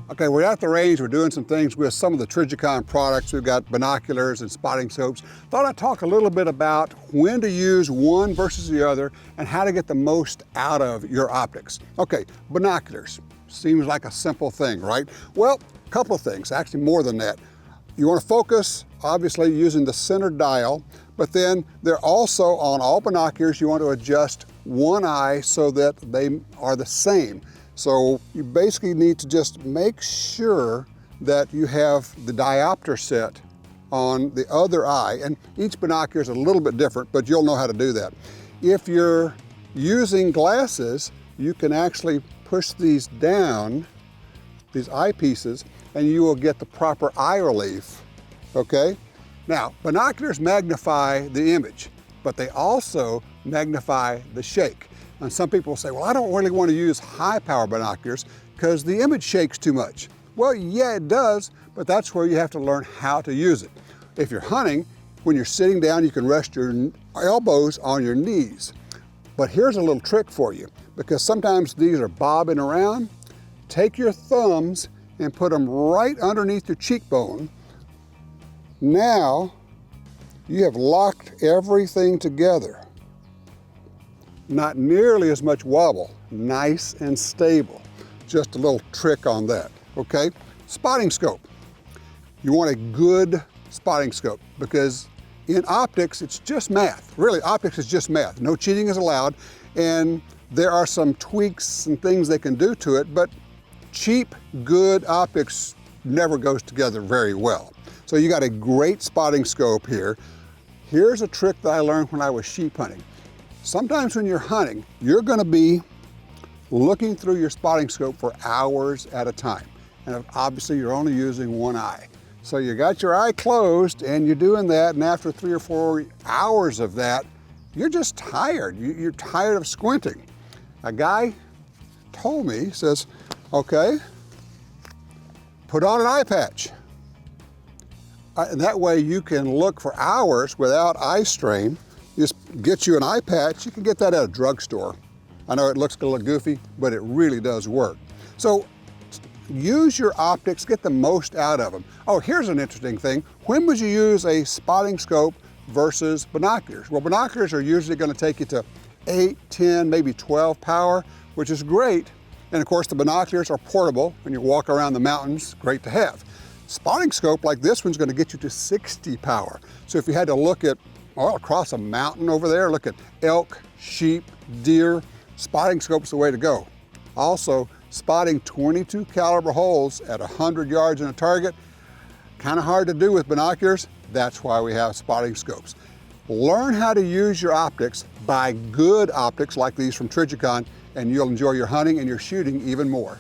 Okay, we're at the range, we're doing some things with some of the Trijicon products. We've got binoculars and spotting scopes. Thought I'd talk a little bit about when to use one versus the other and how to get the most out of your optics. Okay, binoculars. Seems like a simple thing, right? Well, a couple of things, actually more than that. You want to focus, obviously, using the center dial, but then they're also on all binoculars, you want to adjust one eye so that they are the same. So you basically need to just make sure that you have the diopter set on the other eye, and each binocular is a little bit different, but you'll know how to do that. If you're using glasses, you can actually push these down, these eyepieces, and you will get the proper eye relief, okay? Now, binoculars magnify the image, but they also magnify the shake. And some people say, well, I don't really want to use high power binoculars because the image shakes too much. Well, yeah, it does, but that's where you have to learn how to use it. If you're hunting, when you're sitting down, you can rest your elbows on your knees. But here's a little trick for you, because sometimes these are bobbing around. Take your thumbs and put them right underneath your cheekbone. Now, you have locked everything together. Not nearly as much wobble, nice and stable. Just a little trick on that, okay? Spotting scope. You want a good spotting scope because in optics, it's just math. Really, optics is just math. No cheating is allowed, and there are some tweaks and things they can do to it, but cheap, good optics never goes together very well. So you got a great spotting scope here. Here's a trick that I learned when I was sheep hunting. Sometimes when you're hunting, you're going to be looking through your spotting scope for hours at a time. And obviously you're only using one eye. So you got your eye closed and you're doing that, and after 3 or 4 hours of that, you're just tired. You're tired of squinting. A guy told me, he says, okay, put on an eye patch. And that way you can look for hours without eye strain. Just get you an eye patch. You can get that at a drugstore. I know it looks a little goofy, but it really does work. So use your optics, get the most out of them. Oh, here's an interesting thing. When would you use a spotting scope versus binoculars? Well, binoculars are usually going to take you to 8, 10, maybe 12 power, which is great. And of course, the binoculars are portable. When you walk around the mountains, great to have. Spotting scope like this one's going to get you to 60 power. So if you had to look at across a mountain over there, look at elk, sheep, deer, spotting scope's the way to go. Also, spotting 22 caliber holes at 100 yards in a target, kind of hard to do with binoculars. That's why we have spotting scopes. Learn how to use your optics, buy good optics like these from Trijicon, and you'll enjoy your hunting and your shooting even more.